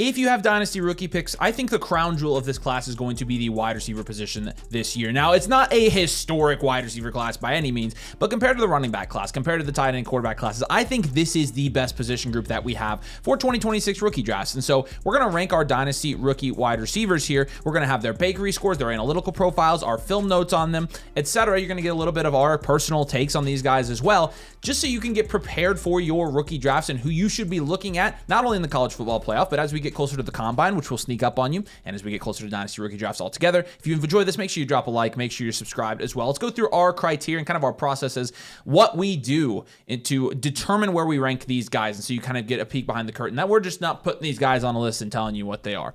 if you have Dynasty rookie picks, I think the crown jewel of this class is going to be the wide receiver position this year. Now, it's not a historic wide receiver class by any means, but compared to the running back class, compared to the tight end quarterback classes, I think this is the best position group that we have for 2026 rookie drafts. And so we're going to rank our Dynasty rookie wide receivers here. We're going to have their bakery scores, their analytical profiles, our film notes on them, etc. You're going to get a little bit of our personal takes on these guys as well, just so you can get prepared for your rookie drafts and who you should be looking at, not only in the college football playoff, but as we get closer to the combine, which will sneak up on you, and as we get closer to Dynasty rookie drafts altogether. If you've enjoyed this, make sure you drop a like, make sure you're subscribed as well. Let's go through our criteria and kind of our processes, what we do to determine where we rank these guys, and so you kind of get a peek behind the curtain that we're just not putting these guys on a list and telling you what they are.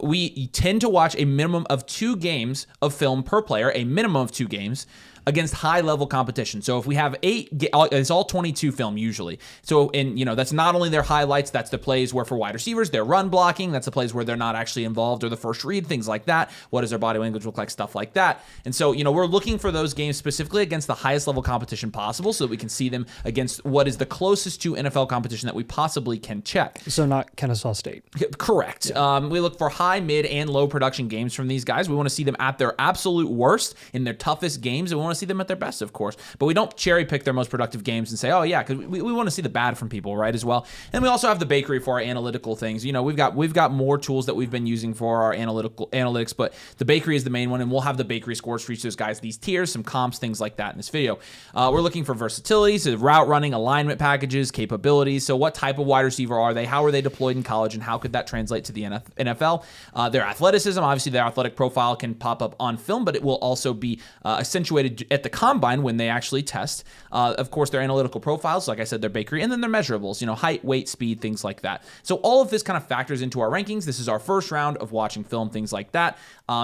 We tend to watch a minimum of 2 games of film per player, a minimum of 2 games against high-level competition. So if we have 8, it's all 22 film usually. So, and that's not only their highlights, that's the plays where for wide receivers, they're run blocking, that's the plays where they're not actually involved or the first read, things like that. What does their body language look like, stuff like that. And so, we're looking for those games specifically against the highest level competition possible so that we can see them against what is the closest to NFL competition that we possibly can check. So not Kennesaw State. Correct. Yeah. We look for high, mid, and low production games from these guys. We want to see them at their absolute worst in their toughest games, and we want to see them at their best, of course, but we don't cherry pick their most productive games and say, oh yeah, because we want to see the bad from people, right, as well. And we also have the bakery for our analytical things. We've got more tools that we've been using for our analytics, but the bakery is the main one, and we'll have the bakery scores for each of those guys, these tiers, some comps, things like that in this video. We're looking for versatility, so route running, alignment packages, capabilities. So what type of wide receiver are they? How are they deployed in college, and how could that translate to the NFL? Their athleticism, obviously their athletic profile can pop up on film, but it will also be accentuated at the combine when they actually test. Of course, their analytical profiles, like I said, their bakery, and then their measurables, height, weight, speed, things like that. So all of this kind of factors into our rankings. This is our first round of watching film, things like that.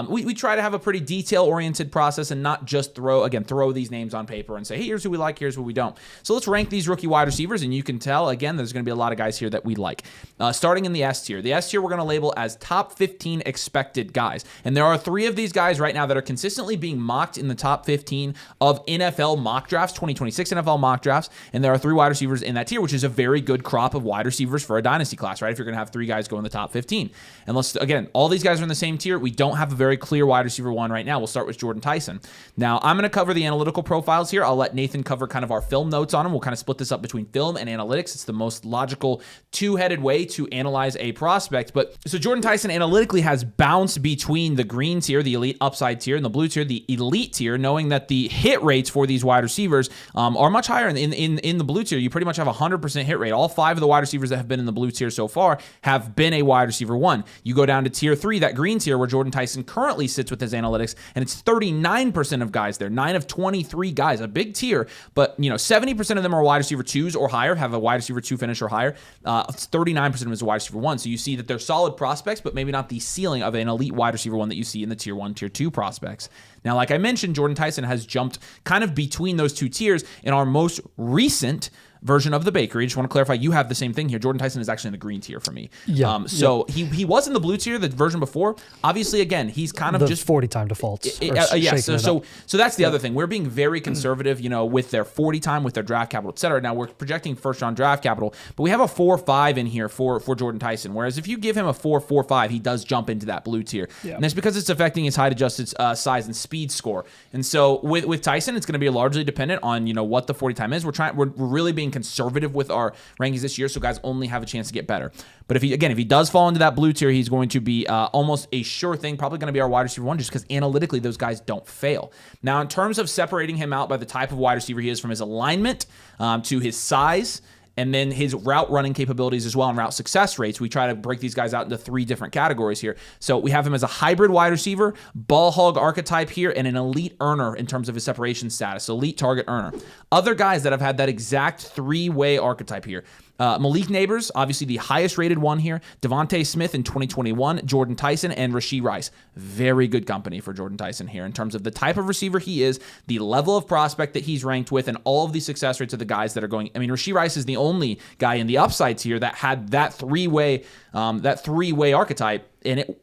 We try to have a pretty detail-oriented process and not just throw these names on paper and say, hey, here's who we like, here's who we don't. So let's rank these rookie wide receivers, and you can tell, again, there's going to be a lot of guys here that we like. Starting in the S tier. The S tier we're going to label as top 15 expected guys. And there are 3 of these guys right now that are consistently being mocked in the top 15 of NFL mock drafts, 2026 NFL mock drafts, and there are 3 wide receivers in that tier, which is a very good crop of wide receivers for a dynasty class, right? If you're going to have 3 guys go in the top 15. And again, all these guys are in the same tier. We don't have a very clear wide receiver one right now. We'll start with Jordan Tyson. Now, I'm going to cover the analytical profiles here. I'll let Nathan cover kind of our film notes on them. We'll kind of split this up between film and analytics. It's the most logical 2-headed way to analyze a prospect. But so Jordan Tyson analytically has bounced between the green tier, the elite upside tier, and the blue tier, the elite tier, knowing that the hit rates for these wide receivers are much higher. In the blue tier, you pretty much have a 100% hit rate. All 5 of the wide receivers that have been in the blue tier so far have been a wide receiver 1. You go down to tier 3, that green tier where Jordan Tyson currently sits with his analytics, and it's 39% of guys there, 9 of 23 guys, a big tier, but 70% of them are wide receiver 2s or higher, have a wide receiver 2 finish or higher. 39% of them is a wide receiver 1. So you see that they're solid prospects, but maybe not the ceiling of an elite wide receiver 1 that you see in the tier 1, tier 2 prospects. Now, like I mentioned, Jordan Tyson has jumped kind of between those 2 tiers in our most recent version of the bakery. Just want to clarify, you have the same thing here. Jordan Tyson is actually in the green tier for me. Yeah. He was in the blue tier, the version before. Obviously, again, he's kind of the just 40 time defaults. Yeah. So that's the other thing. We're being very conservative, with their 40 time, with their draft capital, et cetera. Now we're projecting first round draft capital, but we have a 4.5 in here for Jordan Tyson. Whereas if you give him a 4.45, he does jump into that blue tier, and that's because it's affecting his height adjusted size and speed score. And so with Tyson, it's going to be largely dependent on what the 40 time is. We're really being conservative with our rankings this year, so guys only have a chance to get better. But if he does fall into that blue tier, he's going to be almost a sure thing, probably going to be our wide receiver 1, just because analytically those guys don't fail. Now, in terms of separating him out by the type of wide receiver he is, from his alignment to his size, and then his route running capabilities as well, and route success rates, we try to break these guys out into 3 different categories here. So we have him as a hybrid wide receiver, ball hog archetype here, and an elite earner in terms of his separation status, elite target earner. Other guys that have had that exact 3-way archetype here. Malik Neighbors, obviously the highest rated one here. Devontae Smith in 2021, Jordan Tyson, and Rashee Rice. Very good company for Jordan Tyson here in terms of the type of receiver he is, the level of prospect that he's ranked with, and all of the success rates of the guys that are going. I mean, Rashee Rice is the only guy in the upside tier that had that 3-way archetype, and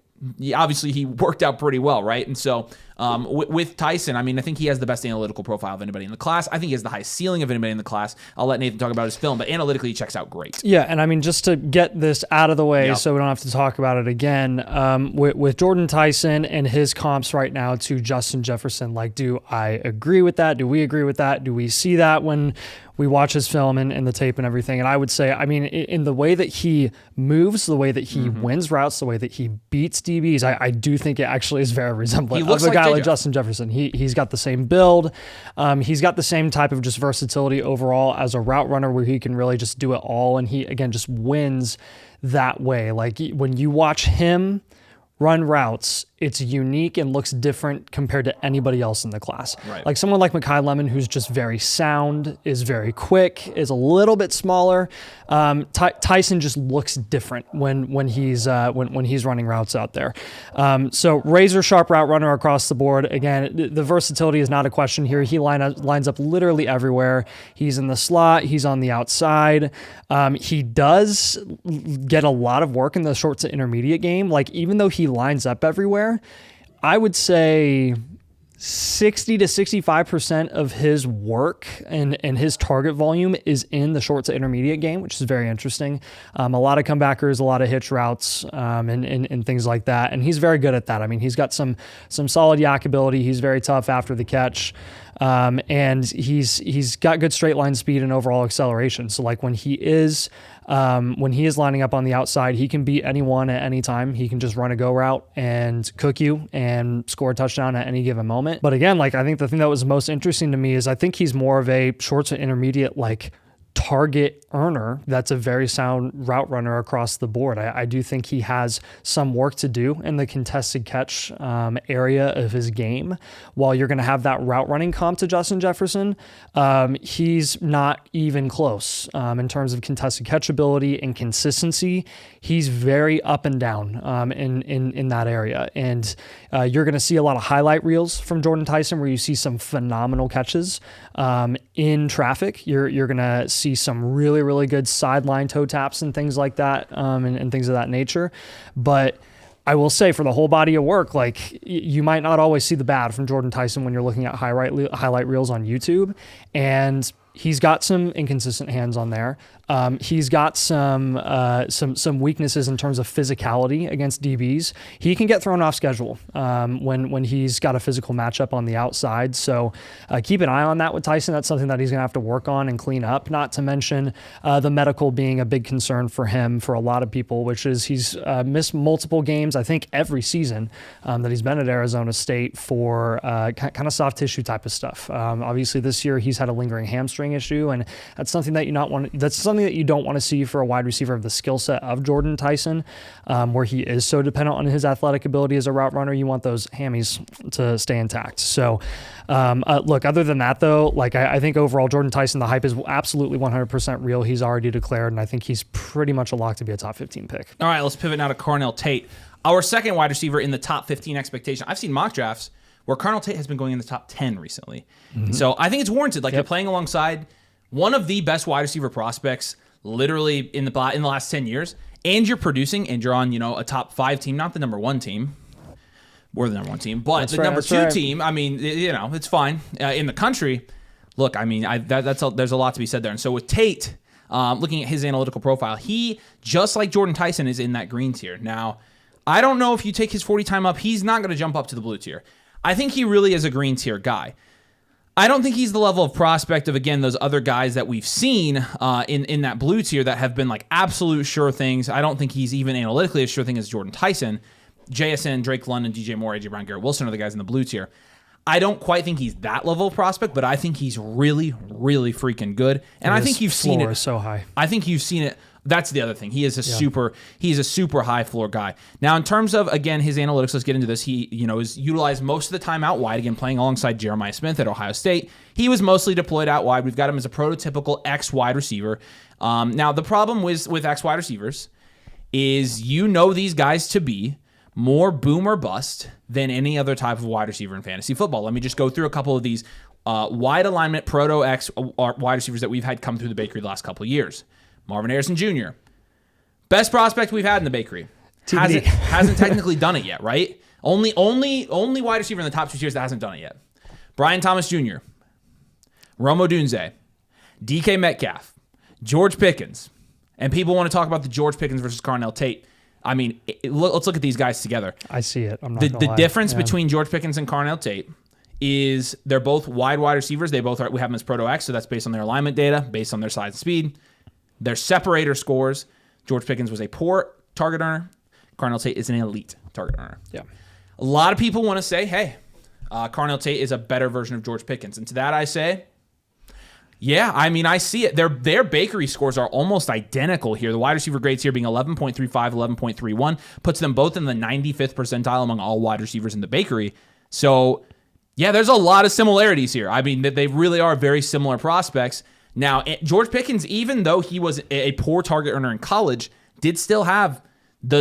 obviously he worked out pretty well, right? And so With Tyson, I mean, I think he has the best analytical profile of anybody in the class. I think he has the highest ceiling of anybody in the class. I'll let Nathan talk about his film, but analytically, he checks out great. Yeah, and I mean, just to get this out of the way so we don't have to talk about it again, with Jordan Tyson and his comps right now to Justin Jefferson, like, do I agree with that? Do we agree with that? Do we see that when we watch his film and the tape and everything? And I would say, I mean, in the way that he moves, the way that he wins routes, the way that he beats DBs, I do think it actually is very resemblant of a guy like Justin Jefferson. He's got the same build. He's got the same type of just versatility overall as a route runner where he can really just do it all. And he, again, just wins that way. Like when you watch him run routes, it's unique and looks different compared to anybody else in the class. Right. Like someone like Mekhi Lemon, who's just very sound, is very quick, is a little bit smaller. Tyson just looks different when he's running routes out there. So razor sharp route runner across the board. Again, the versatility is not a question here. He lines up literally everywhere. He's in the slot. He's on the outside. He does get a lot of work in the short to intermediate game. Like even though he lines up everywhere, I would say 60 to 65% of his work and his target volume is in the short to intermediate game, which is very interesting. A lot of comebackers, a lot of hitch routes, and things like that. And he's very good at that. I mean, he's got some solid yak ability. He's very tough after the catch. And he's got good straight line speed and overall acceleration. So like when he is lining up on the outside, he can beat anyone at any time. He can just run a go route and cook you and score a touchdown at any given moment. But again, like I think the thing that was most interesting to me is I think he's more of a short to intermediate, like target earner that's a very sound route runner across the board. I do think he has some work to do in the contested catch area of his game. While you're going to have that route running comp to Justin Jefferson, he's not even close in terms of contested catch ability and consistency. He's very up and down in that area. And you're going to see a lot of highlight reels from Jordan Tyson where you see some phenomenal catches in traffic. You're going to see some really, really good sideline toe taps and things like that, and things of that nature. But I will say for the whole body of work, like you might not always see the bad from Jordan Tyson when you're looking at highlight reels on YouTube. And he's got some inconsistent hands on there. He's got some weaknesses in terms of physicality against DBs. He can get thrown off schedule when he's got a physical matchup on the outside. So keep an eye on that with Tyson. That's something that he's going to have to work on and clean up. Not to mention the medical being a big concern for him for a lot of people, which is he's missed multiple games, I think every season that he's been at Arizona State for kind of soft tissue type of stuff. Obviously this year he's had a lingering hamstring issue, and that's something that you don't want to see for a wide receiver of the skill set of Jordan Tyson, where he is so dependent on his athletic ability as a route runner. You want those hammies to stay intact. So look, other than that though, like I think overall Jordan Tyson, the hype is absolutely 100% real. He's already declared, and I think he's pretty much a lock to be a top 15 pick. All right, let's pivot now to Carnell Tate, our second wide receiver in the top 15 expectation. I've seen mock drafts where Carnell Tate has been going in the top 10 recently. Mm-hmm. So I think it's warranted. Like you're playing alongside one of the best wide receiver prospects literally in the last 10 years, and you're producing, and you're on, a top 5 team, not the number 1 team. We're the number 1 team, but the number 2 team, I mean, it's fine. In the country, look, I mean, there's a lot to be said there. And so with Tate, looking at his analytical profile, he, just like Jordan Tyson, is in that green tier. Now, I don't know if you take his 40 time up, he's not going to jump up to the blue tier. I think he really is a green tier guy. I don't think he's the level of prospect of, again, those other guys that we've seen in that blue tier that have been like absolute sure things. I don't think he's even analytically a sure thing as Jordan Tyson. JSN, Drake London, DJ Moore, AJ Brown, Garrett Wilson are the guys in the blue tier. I don't quite think he's that level of prospect, but I think he's really, really freaking good. And I think you've seen it. Floor is so high. I think you've seen it. That's the other thing. He's a super high floor guy. Now, in terms of, again, his analytics, let's get into this. He, is utilized most of the time out wide, again, playing alongside Jeremiah Smith at Ohio State. He was mostly deployed out wide. We've got him as a prototypical X wide receiver. Now, the problem with X wide receivers is these guys to be more boom or bust than any other type of wide receiver in fantasy football. Let me just go through a couple of these wide alignment proto X wide receivers that we've had come through the bakery the last couple of years. Marvin Harrison Jr., best prospect we've had in the bakery. hasn't technically done it yet, right? Only wide receiver in the top 2 tiers that hasn't done it yet. Brian Thomas Jr., Rome Odunze, DK Metcalf, George Pickens, and people want to talk about the George Pickens versus Carnell Tate. I mean, let's look at these guys together. I see it. I'm not the lie. difference between George Pickens and Carnell Tate is they're both wide receivers. They both are. We have them as Proto X, so that's based on their alignment data, based on their size and speed. Their separator scores. George Pickens was a poor target earner. Carnell Tate is an elite target earner. Yeah. A lot of people want to say, hey, Carnell Tate is a better version of George Pickens. And to that I say, yeah, I mean, I see it. Their bakery scores are almost identical here. The wide receiver grades here being 11.35, 11.31, puts them both in the 95th percentile among all wide receivers in the bakery. So, yeah, there's a lot of similarities here. I mean, they really are very similar prospects. Now, George Pickens, even though he was a poor target earner in college, did still have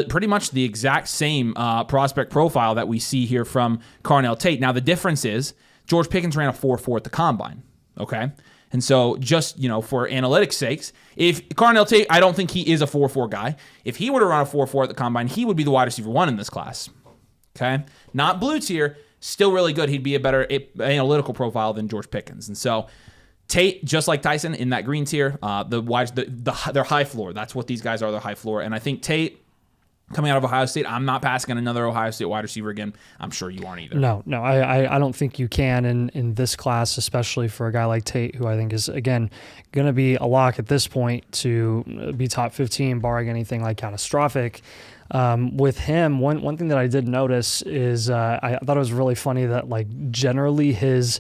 pretty much the exact same prospect profile that we see here from Carnell Tate. Now, the difference is George Pickens ran a 4.4 at the combine, okay? And so just, for analytics sakes, if Carnell Tate, I don't think he is a 4.4 guy. If he were to run a 4.4 at the combine, he would be the wide receiver 1 in this class, okay? Not blue tier, still really good. He'd be a better analytical profile than George Pickens. And so Tate, just like Tyson, in that green tier, their high floor. That's what these guys are, their high floor. And I think Tate, coming out of Ohio State, I'm not passing on another Ohio State wide receiver again. I'm sure you aren't either. No, I don't think you can in this class, especially for a guy like Tate, who I think is, again, going to be a lock at this point to be top 15, barring anything like catastrophic. With him, one thing that I did notice is I thought it was really funny that generally his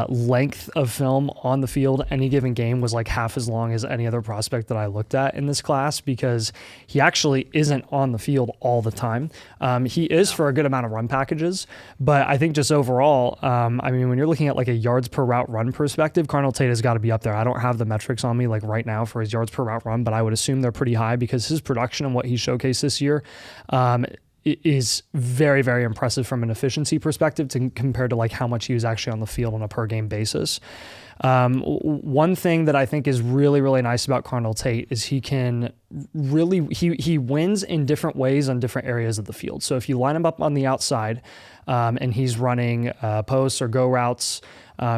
length of film on the field any given game was half as long as any other prospect that I looked at in this class, because he actually isn't on the field all the time. He is for a good amount of run packages, but I think just overall, when you're looking at a yards per route run perspective, Carnell Tate has got to be up there. I don't have the metrics on me right now for his yards per route run, but I would assume they're pretty high because his production and what he showcased this year is very, very impressive from an efficiency perspective compared to how much he was actually on the field on a per game basis. One thing that I think is really, really nice about Carnell Tate is he can really, he wins in different ways on different areas of the field. So if you line him up on the outside and he's running posts or go routes,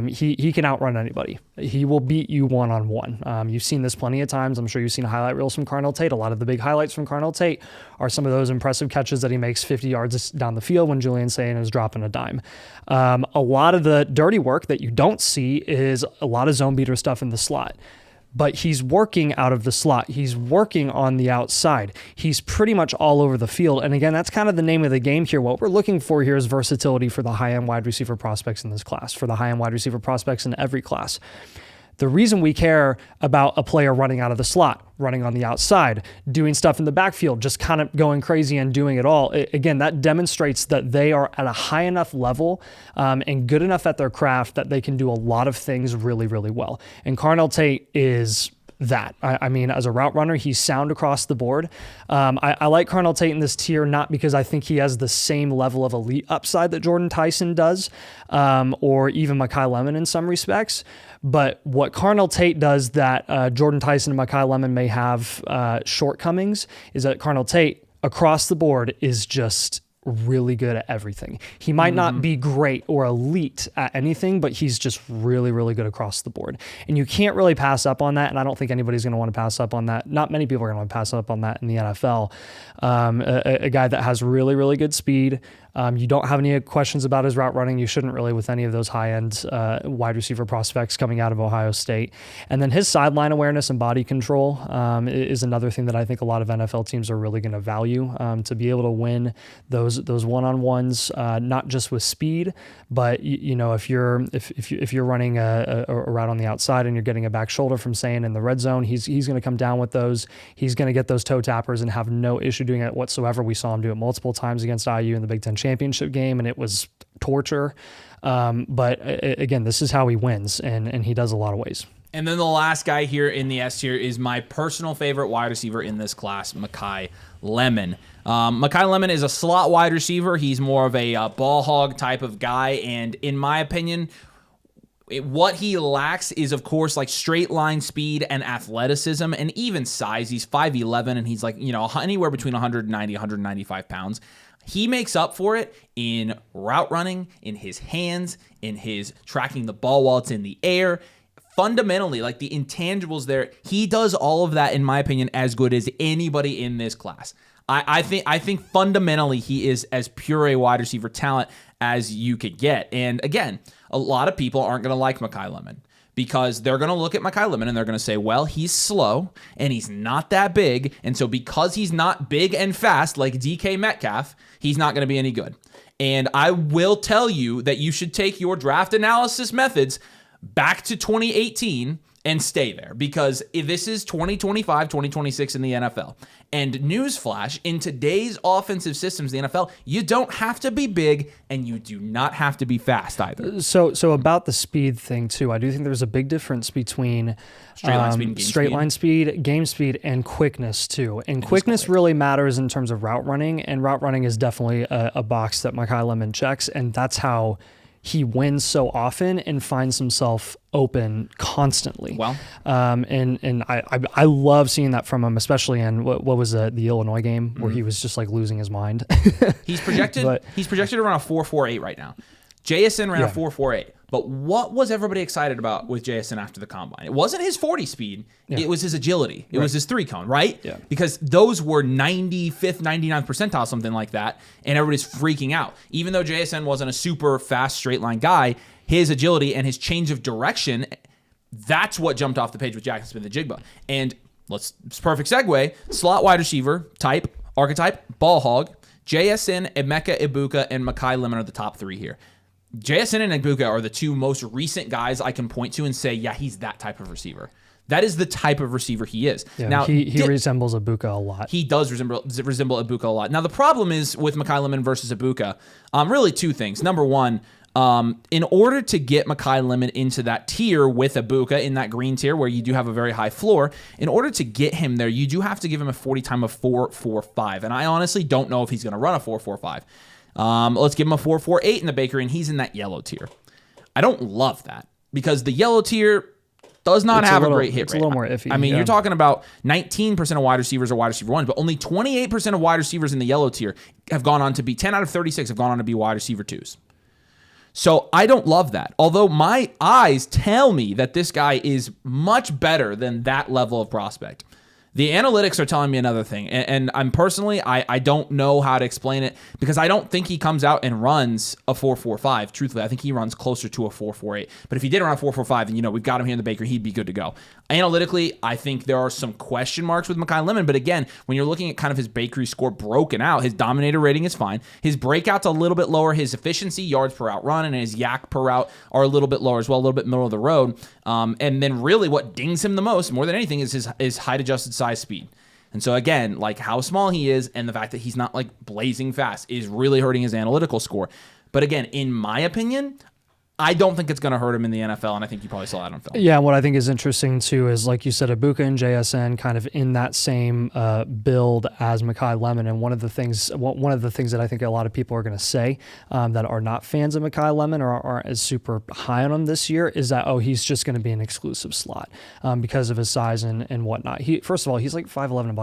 he can outrun anybody. He will beat you one-on-one. You've seen this plenty of times. I'm sure you've seen highlight reels from Carnell Tate. A lot of the big highlights from Carnell Tate are some of those impressive catches that he makes 50 yards down the field when Julian Sayin is dropping a dime. A lot of the dirty work that you don't see is a lot of zone beater stuff in the slot. But he's working out of the slot. He's working on the outside. He's pretty much all over the field. And again, that's kind of the name of the game here. What we're looking for here is versatility for the high-end wide receiver prospects in this class, for the high-end wide receiver prospects in every class. The reason we care about a player running out of the slot, running on the outside, doing stuff in the backfield, just kind of going crazy and doing it all, again, that demonstrates that they are at a high enough level and good enough at their craft that they can do a lot of things really, really well. And Carnell Tate is that. As a route runner, he's sound across the board. I like Carnell Tate in this tier, not because I think he has the same level of elite upside that Jordan Tyson does, or even Mekhi Lemon in some respects. But what Carnell Tate does that Jordan Tyson and Mekhi Lemon may have shortcomings is that Carnell Tate across the board is just really good at everything. He might not be great or elite at anything, but he's just really, really good across the board. And you can't really pass up on that, and I don't think anybody's going to want to pass up on that. Not many people are going to want to pass up on that in the NFL. A guy that has really, really good speed. You don't have any questions about his route running. You shouldn't really with any of those high-end wide receiver prospects coming out of Ohio State. And then his sideline awareness and body control is another thing that I think a lot of NFL teams are really going to value, to be able to win those one-on-ones, not just with speed, but if you're running a route on the outside and you're getting a back shoulder from Sayin in the red zone, he's going to come down with those. He's going to get those toe tappers and have no issue doing it whatsoever. We saw him do it multiple times against IU in the Big Ten championship game, and it was torture. But again, this is how he wins, and he does a lot of ways. And then the last guy here in the S tier is my personal favorite wide receiver in this class, Mekhi Lemon. Mekhi Lemon is a slot wide receiver. He's more of a ball hog type of guy, and in my opinion, What he lacks is, of course, like straight line speed and athleticism and even size. He's 5'11", and he's like, anywhere between 190, 195 pounds. He makes up for it in route running, in his hands, in his tracking the ball while it's in the air. Fundamentally, like the intangibles there, he does all of that, in my opinion, as good as anybody in this class. I think fundamentally he is as pure a wide receiver talent as you could get. And again, a lot of people aren't going to like Mekhi Lemon because they're going to look at Mekhi Lemon and they're going to say, well, he's slow and he's not that big. And so because he's not big and fast like DK Metcalf, he's not going to be any good. And I will tell you that you should take your draft analysis methods back to 2018 and stay there, because this is 2025, 2026 in the NFL. And newsflash, in today's offensive systems, the NFL, you don't have to be big and you do not have to be fast either. So about the speed thing too, I do think there's a big difference between straight line speed, game speed, and quickness too. And quickness really matters in terms of route running, and route running is definitely a box that Mekhi Lemon checks, and that's how he wins so often and finds himself open constantly. Well, and I love seeing that from him, especially in what was the Illinois game where he was just like losing his mind. He's projected around a 4.48 right now. JSN ran a 4.48. But what was everybody excited about with JSN after the combine? It wasn't his 40 speed. Yeah. It was his agility. It was his 3-cone, right? Yeah. Because those were 95th, 99th percentile, something like that, and everybody's freaking out. Even though JSN wasn't a super fast straight line guy, his agility and his change of direction, that's what jumped off the page with Jackson Smith-Njigba. And it's perfect segue. Slot wide receiver type, archetype, ball hog, JSN, Emeka Ibuka, and Mekhi Lemon are the top three here. JSN and Ibuka are the two most recent guys I can point to and say, yeah, he's that type of receiver. That is the type of receiver he is. Yeah, now he resembles Ibuka a lot. He does resemble Ibuka a lot. Now the problem is with Mekhi Lemon versus Ibuka, really two things. Number one, in order to get Mekhi Lemon into that tier with Ibuka, in that green tier where you do have a very high floor, in order to get him there, you do have to give him a 40 time of 4.45. And I honestly don't know if he's going to run a 4.45. Let's give him a 4.48 in the bakery, and he's in that yellow tier. I don't love that because the yellow tier does not have a great hit rate. It's a little more iffy. I mean, you're talking about 19% of wide receivers are wide receiver ones, but only 28% of wide receivers in the yellow tier have gone on to be 10 out of 36 have gone on to be wide receiver twos. So I don't love that. Although my eyes tell me that this guy is much better than that level of prospect. The analytics are telling me another thing, and I'm personally, I don't know how to explain it because I don't think he comes out and runs a 4.45. Truthfully, I think he runs closer to a 4.48. But if he did run a 4.45, then we've got him here in the bakery, he'd be good to go. Analytically, I think there are some question marks with Mekhi Lemon, but again, when you're looking at kind of his bakery score broken out, his dominator rating is fine. His breakout's a little bit lower. His efficiency, yards per route run, and his yak per route are a little bit lower as well, a little bit middle of the road. And then really what dings him the most, more than anything, is his height adjusted size speed. And so again, like how small he is and the fact that he's not like blazing fast is really hurting his analytical score. But again, in my opinion, I don't think it's going to hurt him in the NFL, and I think you probably saw that on film. Yeah, and what I think is interesting too is, like you said, Ibuka and JSN kind of in that same build as Mekhi Lemon. And one of the things that I think a lot of people are going to say that are not fans of Mekhi Lemon or aren't as super high on him this year is that, he's just going to be an exclusive slot because of his size and whatnot. First of all, he's like 5'11",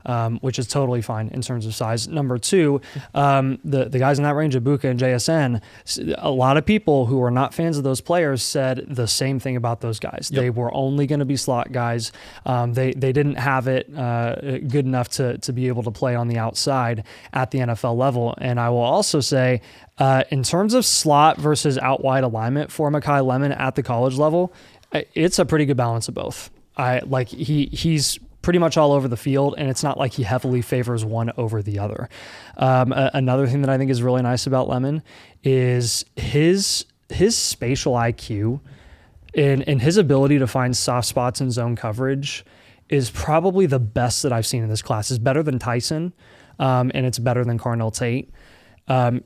$190, which is totally fine in terms of size. Number two, the guys in that range, Ibuka and JSN, a lot of people who are not fans of those players said the same thing about those guys. Yep. They were only going to be slot guys. They didn't have it good enough to be able to play on the outside at the NFL level. And I will also say, in terms of slot versus out wide alignment for Mekhi Lemon at the college level, it's a pretty good balance of both. He's pretty much all over the field, and it's not like he heavily favors one over the other. Another thing that I think is really nice about Lemon is his spatial IQ and his ability to find soft spots in zone coverage is probably the best that I've seen in this class. It's better than Tyson, and it's better than Carnell Tate.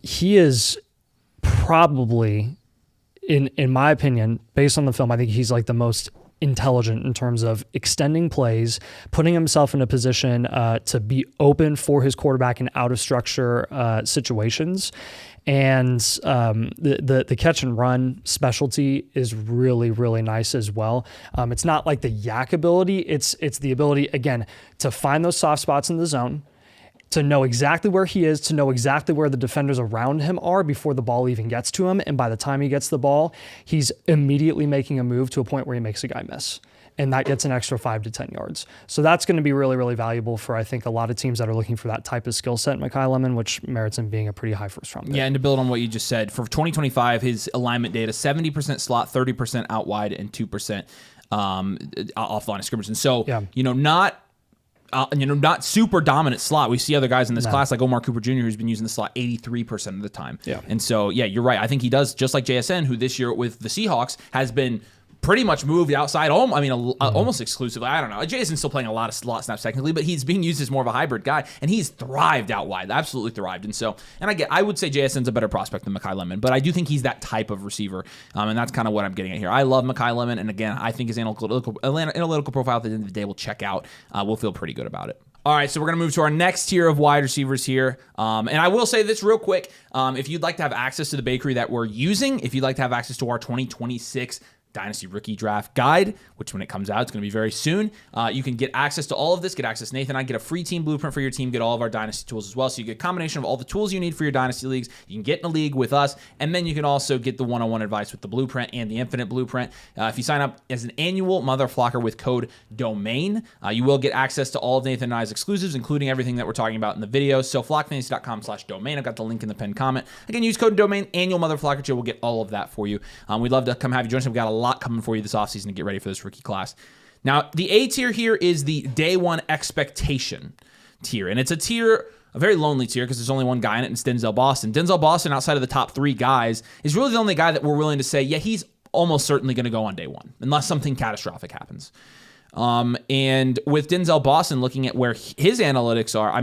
He is probably, in my opinion, based on the film, I think he's like the most intelligent in terms of extending plays, putting himself in a position to be open for his quarterback in out of structure situations. And the catch and run specialty is really, really nice as well. It's not like the yak ability. It's the ability, again, to find those soft spots in the zone, to know exactly where he is, to know exactly where the defenders around him are before the ball even gets to him. And by the time he gets the ball, he's immediately making a move to a point where he makes a guy miss. And that gets an extra 5 to 10 yards. So that's going to be really, really valuable for, I think, a lot of teams that are looking for that type of skill set in Mekhi Lemon, which merits him being a pretty high first round pick. Yeah, and to build on what you just said, for 2025, his alignment data, 70% slot, 30% out wide, and 2% off line of scrimmage. And so, not super dominant slot. We see other guys in this class like Omar Cooper Jr., who's been using the slot 83% of the time. Yeah. And so, yeah, you're right. I think he does, just like JSN, who this year with the Seahawks has been pretty much moved outside. Almost exclusively. I don't know. Jason's still playing a lot of slot snaps technically, but he's being used as more of a hybrid guy, and he's thrived out wide. Absolutely thrived. And so, I would say JSN's a better prospect than Mekhi Lemon, but I do think he's that type of receiver, and that's kind of what I'm getting at here. I love Mekhi Lemon, and again, I think his analytical profile at the end of the day will check out. We'll feel pretty good about it. All right, so we're going to move to our next tier of wide receivers here. And I will say this real quick. If you'd like to have access to the bakery that we're using, if you'd like to have access to our 2026 Dynasty Rookie Draft Guide, which when it comes out, it's going to be very soon. You can get access to all of this. Get access to Nathan and I. Get a free team blueprint for your team. Get all of our Dynasty tools as well. So you get a combination of all the tools you need for your Dynasty leagues. You can get in a league with us, and then you can also get the one-on-one advice with the blueprint and the infinite blueprint. If you sign up as an annual Mother Flocker with code DOMAIN, you will get access to all of Nathan and I's exclusives, including everything that we're talking about in the video. So flockfantasy.com/domain. I've got the link in the pinned comment. Again, use code DOMAIN, annual Mother Flocker. We'll get all of that for you. We'd love to come have you join us. We've got a lot coming for you this offseason to get ready for this rookie class. Now, the A tier here is the day one expectation tier, and it's a very lonely tier because there's only one guy in it, and it's Denzel Boston. Denzel Boston, outside of the top 3 guys, is really the only guy that we're willing to say, yeah, he's almost certainly going to go on day one, unless something catastrophic happens. And with Denzel Boston, looking at where his analytics are,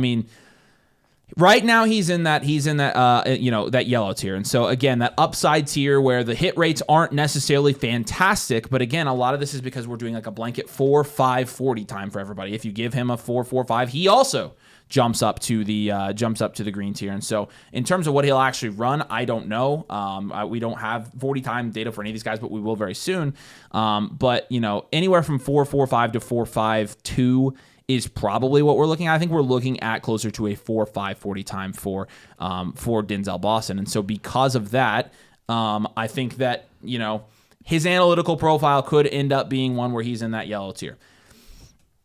right now he's in that that yellow tier. And so again, that upside tier where the hit rates aren't necessarily fantastic, but again, a lot of this is because we're doing like a blanket 4-5-40 time for everybody. If you give him a 4-4-5, he also jumps up to the green tier. And so in terms of what he'll actually run, I don't know. We don't have 40 time data for any of these guys, but we will very soon. But anywhere from 4-4-5 to 4-5-2 is probably what we're looking at. I think we're looking at closer to a 4-5-40 time for Denzel Boston. And so because of that, I think that, his analytical profile could end up being one where he's in that yellow tier.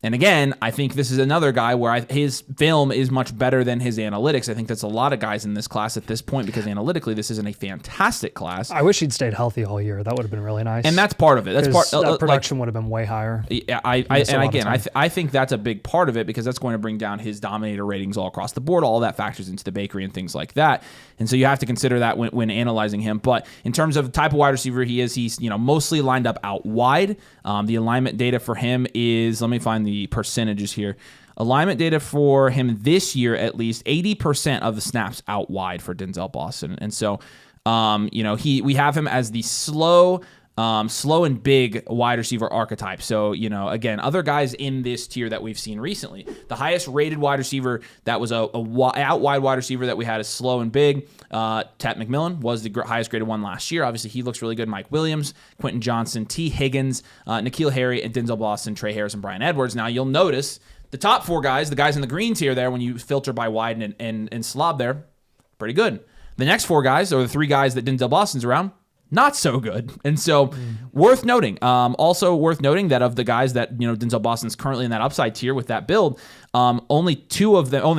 And again, I think this is another guy where his film is much better than his analytics. I think that's a lot of guys in this class at this point because analytically, this isn't a fantastic class. I wish he'd stayed healthy all year. That would have been really nice. And that's part of it. That production would have been way higher. Yeah, I think that's a big part of it because that's going to bring down his dominator ratings all across the board. All that factors into the bakery and things like that. And so you have to consider that when analyzing him. But in terms of the type of wide receiver he's mostly lined up out wide. The alignment data for him is, let me find the percentages here. Alignment data for him this year, at least 80% of the snaps out wide for Denzel Boston. And so, we have him as the slow and big wide receiver archetype. So, again, other guys in this tier that we've seen recently, the highest rated wide receiver that was a out wide wide receiver that we had is slow and big. Tat McMillan was the highest graded one last year. Obviously, he looks really good. Mike Williams, Quentin Johnson, T. Higgins, N'Keal Harry, and Denzel Boston, Trey Harris, and Bryan Edwards. Now, you'll notice the top 4 guys, the guys in the green tier there, when you filter by wide and slob there, pretty good. The next 4 guys, or the 3 guys that Denzel Boston's around, not so good. And so worth noting. Also worth noting that of the guys that, Denzel Boston's currently in that upside tier with that build, only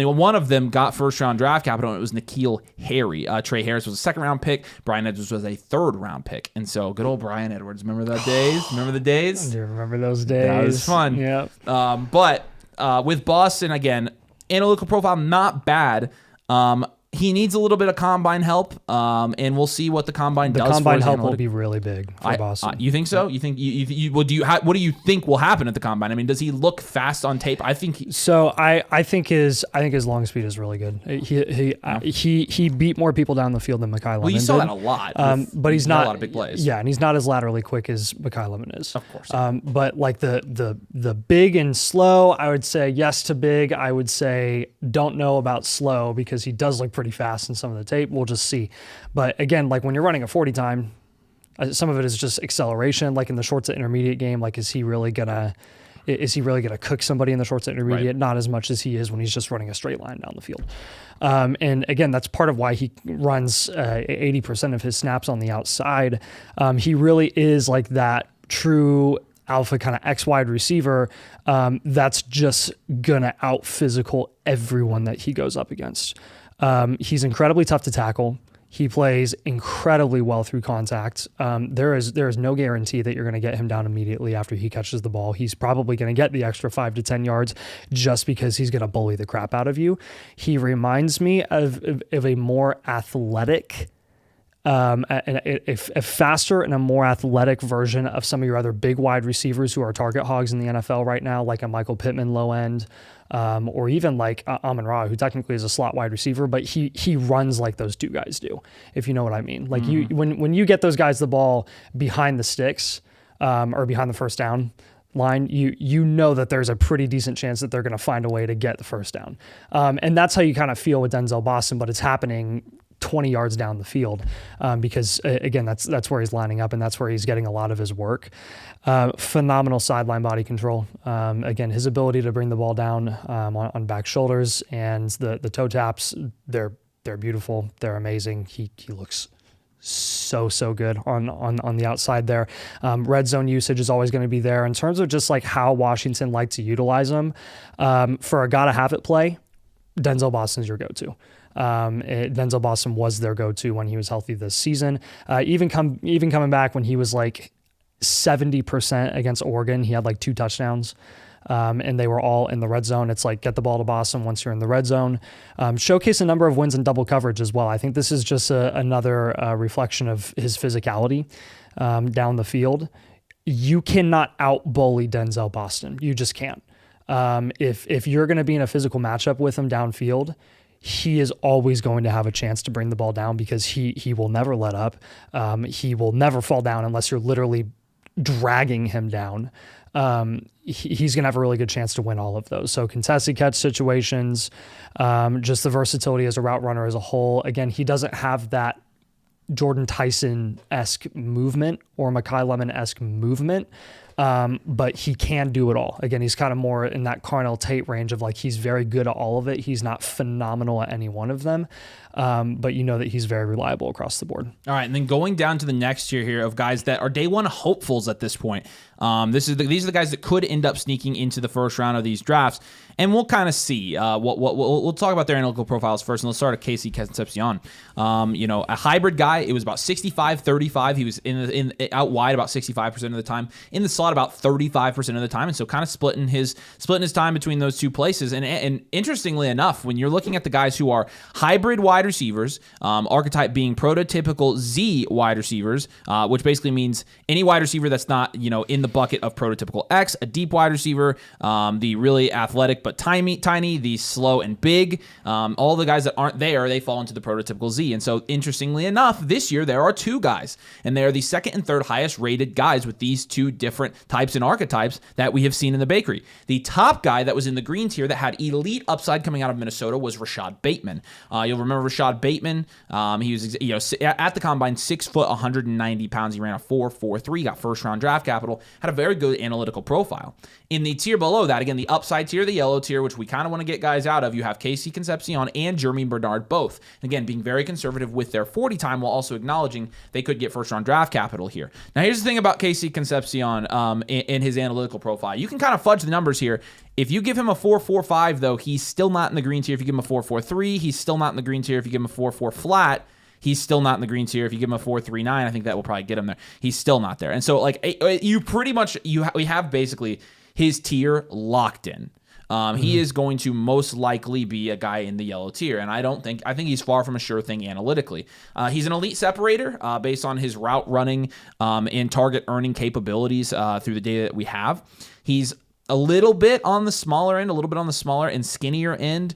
one of them got first round draft capital, and it was N'Keal Harry. Trey Harris was a 2nd round pick. Bryan Edwards was a 3rd round pick. And so good old Bryan Edwards. Remember those days? Remember the days? I do remember those days. That was fun. Yeah. But with Boston, again, analytical profile, not bad. he needs a little bit of combine help, and we'll see what the combine does. The combine help will analytic. be really big for Boston. You think so? You think what do you think will happen at the combine? I mean, does he look fast on tape? I think I think his long speed is really good. He beat more people down the field than Mekhi Lemon. Well, you saw that a lot. But he's not a lot of big plays. Yeah, and he's not as laterally quick as Mekhi Lemon is. Of course. But like the big and slow, I would say yes to big. I would say don't know about slow because he does look pretty fast in some of the tape. We'll just see. But again, like when you're running a 40 time, some of it is just acceleration. Like in the short to intermediate game, like is he really gonna cook somebody in the short to intermediate? Right. Not as much as he is when he's just running a straight line down the field. And again, that's part of why he runs 80% of his snaps on the outside. He really is like that true alpha kind of X wide receiver that's just gonna out physical everyone that he goes up against. He's incredibly tough to tackle. He plays incredibly well through contact. There is no guarantee that you're going to get him down immediately after he catches the ball. He's probably going to get the extra 5 to 10 yards just because he's going to bully the crap out of you. He reminds me of a more athletic, a faster and a more athletic version of some of your other big wide receivers who are target hogs in the NFL right now, like a Michael Pittman low end, or even like Amon-Ra, who technically is a slot wide receiver, but he runs like those two guys do, if you know what I mean. Like when you get those guys the ball behind the sticks or behind the first down line, you know that there's a pretty decent chance that they're going to find a way to get the first down. And that's how you kind of feel with Denzel Boston, but it's happening 20 yards down the field because again, that's where he's lining up and that's where he's getting a lot of his work. Phenomenal sideline body control. Again, his ability to bring the ball down on back shoulders and the toe taps, they're beautiful. They're amazing. He looks so good on the outside there. Red zone usage is always going to be there in terms of just like how Washington like to utilize him. For a gotta have it play, Denzel Boston's your go-to. Denzel Boston was their go-to when he was healthy this season. Even coming back when he was like 70% against Oregon, he had like 2 touchdowns. And they were all in the red zone. It's like, get the ball to Boston once you're in the red zone. Showcase a number of wins in double coverage as well. I think this is just another reflection of his physicality down the field. You cannot out-bully Denzel Boston. You just can't. If you're going to be in a physical matchup with him downfield, he is always going to have a chance to bring the ball down because he will never let up. He will never fall down unless you're literally dragging him down. He's going to have a really good chance to win all of those. So contested catch situations, just the versatility as a route runner as a whole. Again, he doesn't have that Jordan Tyson-esque movement or Mekhi Lemon-esque movement, but he can do it all. Again, he's kind of more in that Carnell Tate range of like, he's very good at all of it. He's not phenomenal at any one of them, but you know that he's very reliable across the board. All right, and then going down to the next tier here of guys that are day one hopefuls at this point. These are the guys that could end up sneaking into the first round of these drafts, and we'll kind of see. We'll talk about their analytical profiles first, and let's start at Casey Concepcion. A hybrid guy. It was about 65-35. He was in out wide about 65% of the time, in the slot about 35% of the time, and so kind of splitting his time between those two places. And interestingly enough, when you're looking at the guys who are hybrid wide receivers, archetype being prototypical Z wide receivers, which basically means any wide receiver that's not in the bucket of prototypical X, a deep wide receiver, the really athletic but tiny, the slow and big, all the guys that aren't there, they fall into the prototypical Z. And so interestingly enough, this year there are 2 guys, and they are the second and third highest rated guys with these 2 different types and archetypes that we have seen in the bakery. The top guy that was in the green tier that had elite upside coming out of Minnesota was Rashad Bateman. You'll remember Rashad Bateman. He was at the combine 6 foot, 190 pounds. He ran a 4.43, got first round draft capital, had a very good analytical profile. In the tier below that, again, the upside tier, the yellow tier, which we kind of want to get guys out of, you have Casey Concepcion and Jeremy Bernard both. Again, being very conservative with their 40 time while also acknowledging they could get first round draft capital here. Now, here's the thing about Casey Concepcion in his analytical profile. You can kind of fudge the numbers here. If you give him a 4.45, though, he's still not in the green tier. If you give him a 4.43, he's still not in the green tier. If you give him a 4.4 flat, he's still not in the green tier. If you give him a 4.39, I think that will probably get him there. He's still not there. And so, like, we have basically his tier locked in. he is going to most likely be a guy in the yellow tier. And I think he's far from a sure thing analytically. He's an elite separator based on his route running and target earning capabilities through the data that we have. He's a little bit on the smaller end, a little bit on the smaller and skinnier end.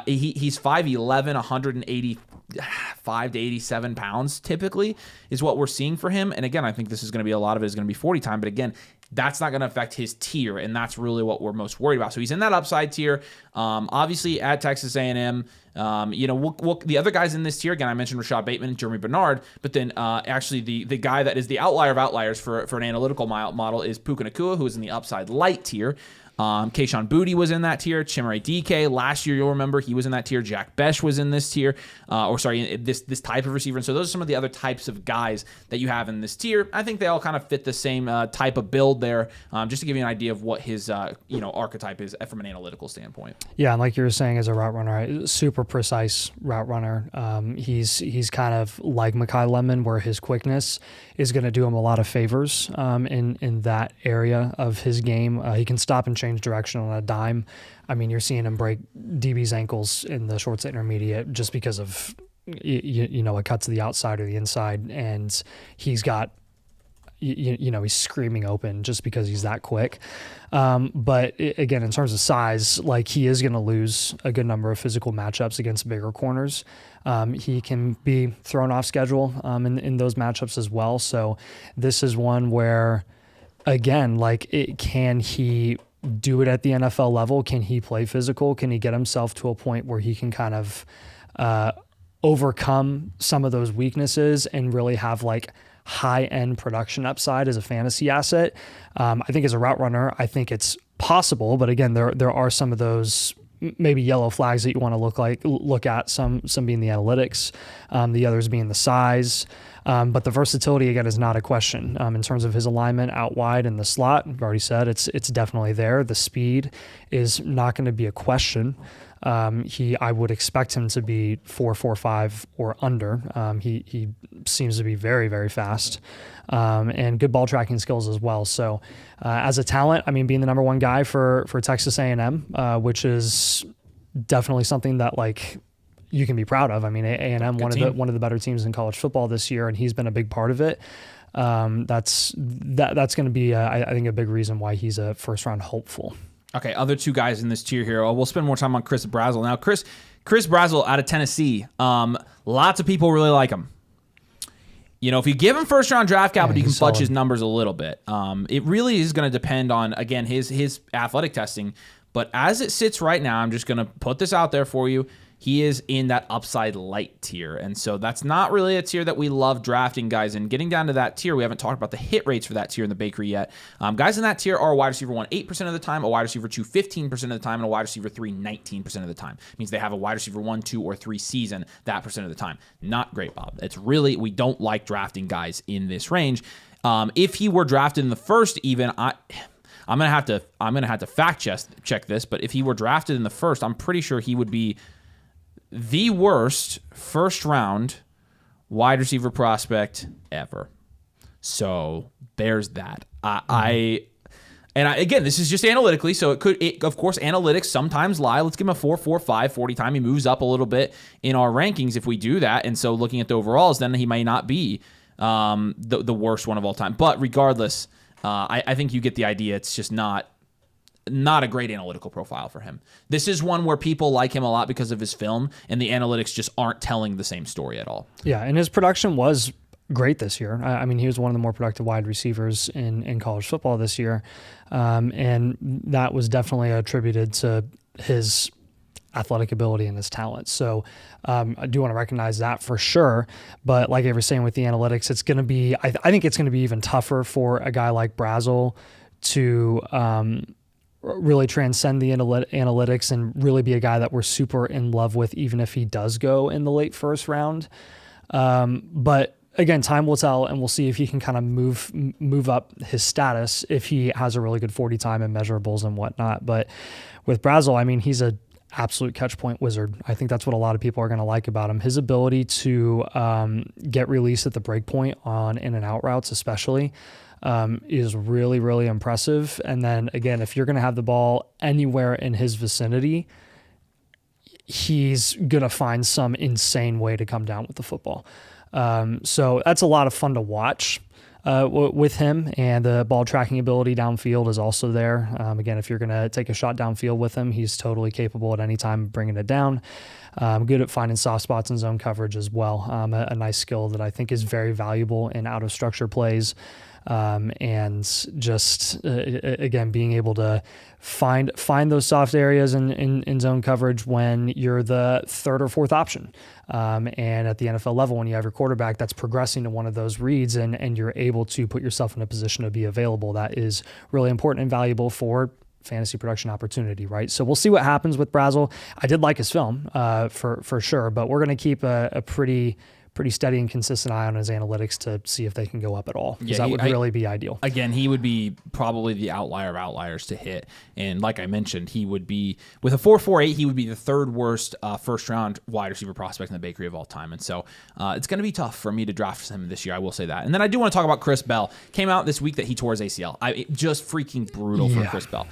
He's 5'11", 185 to 87 pounds typically is what we're seeing for him. And again, I think this is going to be a lot of it is going to be 40 time. But again, that's not going to affect his tier, and that's really what we're most worried about. So he's in that upside tier. Obviously, at Texas A&M, the other guys in this tier, again, I mentioned Rashad Bateman and Jeremy Bernard, but then actually the guy that is the outlier of outliers for an analytical model is Puka Nacua, who is in the upside light tier. Kayshon Boutte was in that tier. Chimere Dike last year, you'll remember he was in that tier. Jack Besh was in this tier, this type of receiver. And so those are some of the other types of guys that you have in this tier. I think they all kind of fit the same type of build there, just to give you an idea of what his archetype is from an analytical standpoint. Yeah, and like you were saying, as a route runner, super precise route runner. He's kind of like Mekhi Lemon, where his quickness is going to do him a lot of favors in that area of his game. He can stop and change direction on a dime. I mean, you're seeing him break DB's ankles in the short to intermediate just because of a cut to the outside or the inside, and he's got he's screaming open just because he's that quick. But again, in terms of size, like, he is going to lose a good number of physical matchups against bigger corners. He can be thrown off schedule in those matchups as well. So this is one where, again, can he do it at the NFL level? Can he play physical? Can he get himself to a point where he can kind of overcome some of those weaknesses and really have high-end production upside as a fantasy asset? I think as a route runner, I think it's possible, but again, there are some of those maybe yellow flags that you want to look at, some being the analytics, the others being the size. But the versatility, again, is not a question. In terms of his alignment out wide in the slot, we've already said it's definitely there. The speed is not going to be a question. I would expect him to be 4.45 or under. He seems to be very, very fast, and good ball tracking skills as well. So as a talent, I mean, being the number one guy for Texas A&M, which is definitely something that you can be proud of. I mean, A&M, one of the better teams in college football this year, and he's been a big part of it. That's going to be, I think, a big reason why he's a first round hopeful. Okay, other two guys in this tier here. We'll spend more time on Chris Brazzell. Now, Chris Brazzell out of Tennessee, lots of people really like him. If you give him first round draft capital, you can fudge his numbers a little bit. It really is going to depend on, again, his athletic testing. But as it sits right now, I'm just going to put this out there for you. He is in that upside light tier. And so that's not really a tier that we love drafting guys in. Getting down to that tier, we haven't talked about the hit rates for that tier in the bakery yet. Guys in that tier are a wide receiver 1 8% of the time, a wide receiver 2 15% of the time, and a wide receiver 3 19% of the time. It means they have a wide receiver 1, 2, or 3 season that percent of the time. Not great, Bob. It's really, we don't like drafting guys in this range. If he were drafted in the first, even I'm gonna have to fact check this, but if he were drafted in the first, I'm pretty sure he would be the worst first round wide receiver prospect ever. So there's that. Again, this is just analytically, so of course, analytics sometimes lie. Let's give him a 4.45 40 time. He moves up a little bit in our rankings if we do that. And so looking at the overalls, then he may not be the worst one of all time. But regardless, I think you get the idea. It's just not a great analytical profile for him. This is one where people like him a lot because of his film, and the analytics just aren't telling the same story at all. Yeah, and his production was great this year. I mean, he was one of the more productive wide receivers in college football this year, and that was definitely attributed to his athletic ability and his talent. So I do want to recognize that for sure. But like I was saying with the analytics, it's going to be, I think it's going to be even tougher for a guy like Brazzell to really transcend the analytics and really be a guy that we're super in love with, even if he does go in the late first round. But again, time will tell, and we'll see if he can kind of move up his status if he has a really good 40 time and measurables and whatnot. But with Brazzell, I mean, he's a absolute catch point wizard. I think that's what a lot of people are going to like about him. His ability to get released at the break point on in and out routes, especially, is really, really impressive. And then again, if you're going to have the ball anywhere in his vicinity, he's going to find some insane way to come down with the football. So that's a lot of fun to watch with him, and the ball tracking ability downfield is also there. Again, if you're going to take a shot downfield with him, he's totally capable at any time of bringing it down. Good at finding soft spots in zone coverage as well. A nice skill that I think is very valuable in out of structure plays. And just again, being able to find those soft areas in zone coverage when you're the third or fourth option. And at the NFL level, when you have your quarterback that's progressing to one of those reads and you're able to put yourself in a position to be available, that is really important and valuable for fantasy production opportunity, right? So we'll see what happens with Brazel. I did like his film for sure, but we're going to keep a pretty steady and consistent eye on his analytics to see if they can go up at all, because that would really be ideal. Again, he would be probably the outlier of outliers to hit. And like I mentioned, he would be, with a 4.48, he would be the third worst first-round wide receiver prospect in the bakery of all time. And so it's going to be tough for me to draft him this year, I will say that. And then I do want to talk about Chris Bell. Came out this week that he tore his ACL. Just freaking brutal for Chris Bell.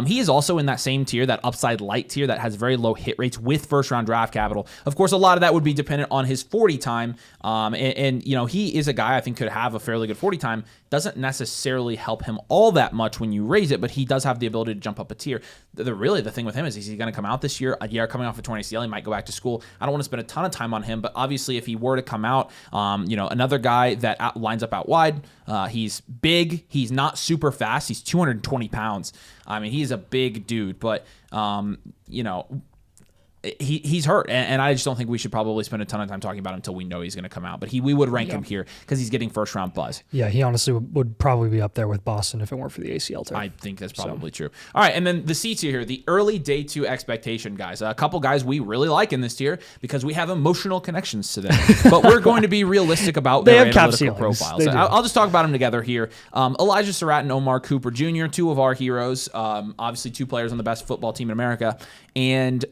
He is also in that same tier, that upside light tier that has very low hit rates with first-round draft capital. Of course, a lot of that would be dependent on his 40 time. And you know, he is a guy I think could have a fairly good 40 time. Doesn't necessarily help him all that much when you raise it, but he does have the ability to jump up a tier. Really, the thing with him is he going to come out this year? A year coming off a torn ACL, he might go back to school. I don't want to spend a ton of time on him, but obviously if he were to come out, you know, another guy that lines up out wide, he's big. He's not super fast. He's 220 pounds. I mean, he's a big dude, but, you know, he's hurt, and I just don't think we should probably spend a ton of time talking about him until we know he's going to come out. But we would rank him here because he's getting first round buzz. Yeah, he honestly would probably be up there with Boston if it weren't for the ACL tear. I think that's probably true. All right, and then the C tier here, the early day two expectation guys. A couple guys we really like in this tier because we have emotional connections to them. But we're going to be realistic about their analytical profiles. I'll just talk about them together here. Elijah Surratt and Omar Cooper Jr., two of our heroes. Obviously, two players on the best football team in America, and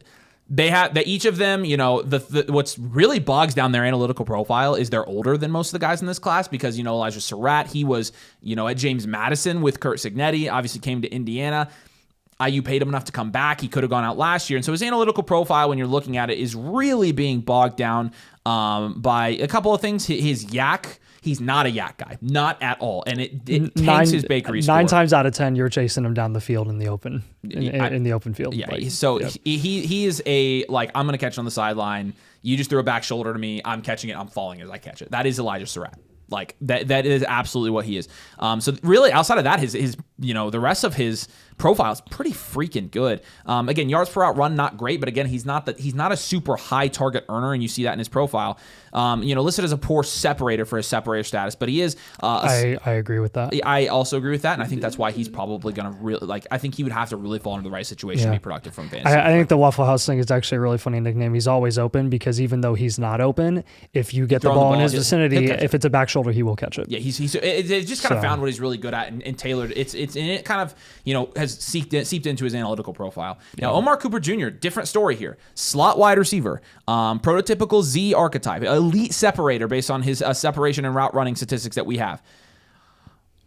each of them, you know, what's really bogs down their analytical profile is they're older than most of the guys in this class because, you know, Elijah Surratt, he was, you know, at James Madison with Curt Cignetti, obviously came to Indiana. IU paid him enough to come back. He could have gone out last year. And so his analytical profile, when you're looking at it, is really being bogged down by a couple of things. His yak. He's not a yak guy, not at all, and it tanks his bakery score. 9 times out of 10, you're chasing him down the field in the open, in the open field. Yeah, he is a, like, I'm going to catch on the sideline. You just throw a back shoulder to me. I'm catching it. I'm falling as I catch it. That is Elijah Surratt. Like that is absolutely what he is. So really, outside of that, his you know, the rest of his profile is pretty freaking good. Again, yards per route run, not great, but again, he's not a super high target earner, and you see that in his profile. You know, listed as a poor separator for his separator status, but he is. I agree with that. I also agree with that, and I think that's why he's probably going to really, like, I think he would have to really fall into the right situation to be productive from fantasy. I think the Waffle House thing is actually a really funny nickname. He's always open because even though he's not open, if you get the ball in his vicinity, if it's a back shoulder, he will catch it. Yeah, he's just kind of found what he's really good at and tailored. It kind of, you know, has seeped into his analytical profile. Now, Omar Cooper Jr., different story here. Slot wide receiver, prototypical Z archetype, elite separator based on his separation and route running statistics that we have.